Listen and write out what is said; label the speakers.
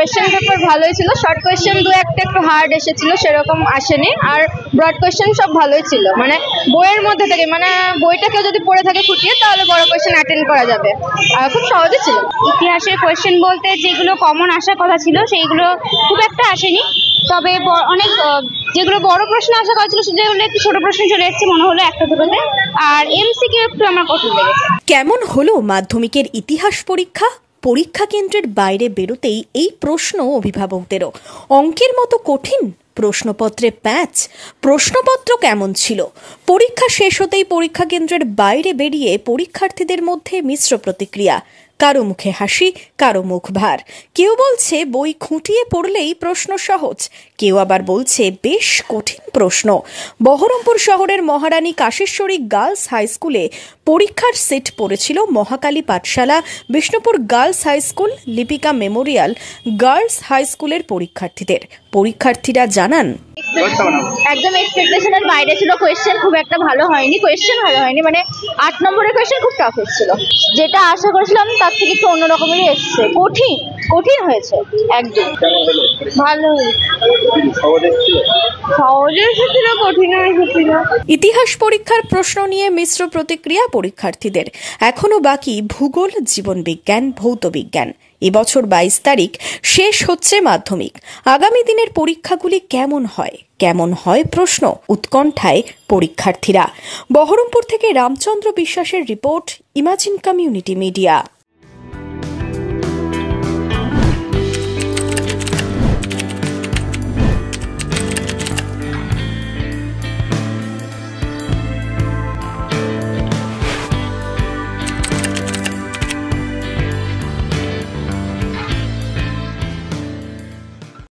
Speaker 1: Question paper ভালোই ছিল, short question দু একটা একটু হার্ড এসেছিল, সেরকম আসেনি। আর ব্রড কোয়েশ্চেন সব ভালোই ছিল, মানে বইয়ের মধ্যে থেকে, মানে বইটা কেউ যদি পড়ে থাকে খুঁটিয়ে তাহলে বড় কোয়েশ্চেন অ্যাটেন্ড করা যাবে, আর খুব সহজে ছিল।
Speaker 2: ইতিহাসের কোয়েশ্চেন বলতে যেগুলো কমন আসার কথা ছিল সেইগুলো খুব একটা আসেনি, তবে অনেক যেগুলো বড় প্রশ্ন আশা করা ছিল সেগুলো একটু ছোট প্রশ্ন চলে এসেছে মনে হলো একটা দুটোতে। আর এমসিকিউ একটু আমার কঠিন লেগেছে।
Speaker 3: কেমন হলো মাধ্যমিকের ইতিহাস পরীক্ষা? পরীক্ষা কেন্দ্রের বাইরে বেরোতেই এই প্রশ্ন অভিভাবকদেরও, অঙ্কের মতো কঠিন, প্রশ্নপত্রে প্যাচ, প্রশ্নপত্র কেমন ছিল? পরীক্ষা শেষ হতেই পরীক্ষা কেন্দ্রের বাইরে বেরিয়ে পরীক্ষার্থীদের মধ্যে মিশ্র প্রতিক্রিয়া, কারো মুখে হাসি, কারো মুখ ভার। কেউ বলছে বই খুঁটিয়ে পড়লেই প্রশ্ন সহজ, কেউ আবার বলছে বেশ কঠিন প্রশ্ন। বহরমপুর শহরের মহারানী কাশেশ্বরী গার্লস হাই স্কুলে পরীক্ষার সেট পড়েছিল Mahakali Pathshala, Bishnupur girls high school, Lipika memorial girls high স্কুলের পরীক্ষার্থীদের। পরীক্ষার্থীরা জানান,
Speaker 1: একদম এক্সপেকটেশনের বাইরে ছিল। কোয়েশ্চেন খুব একটা ভালো হয়নি, মানে 8 নম্বরের কোয়েশ্চেন খুব টাফ এসেছিল, যেটা আশা করেছিলাম তার থেকে একটু অন্য রকমেরই এসছে। কঠিন হয়েছে একদম। ভালো সহজে এসেছিল, কঠিন এসেছিল।
Speaker 3: ইতিহাস পরীক্ষার প্রশ্ন নিয়ে মিশ্র প্রতিক্রিয়া পরীক্ষার্থীদের। এখনো বাকি ভূগোল, জীবনবিজ্ঞান, ভৌতবিজ্ঞান। এবছর 22 তারিখ শেষ হচ্ছে মাধ্যমিক। আগামী দিনের পরীক্ষাগুলি কেমন হয় প্রশ্ন, উৎকণ্ঠায় পরীক্ষার্থীরা। বহরমপুর থেকে রামচন্দ্র বিশ্বাসের রিপোর্ট, ইমাজিন কমিউনিটি মিডিয়া।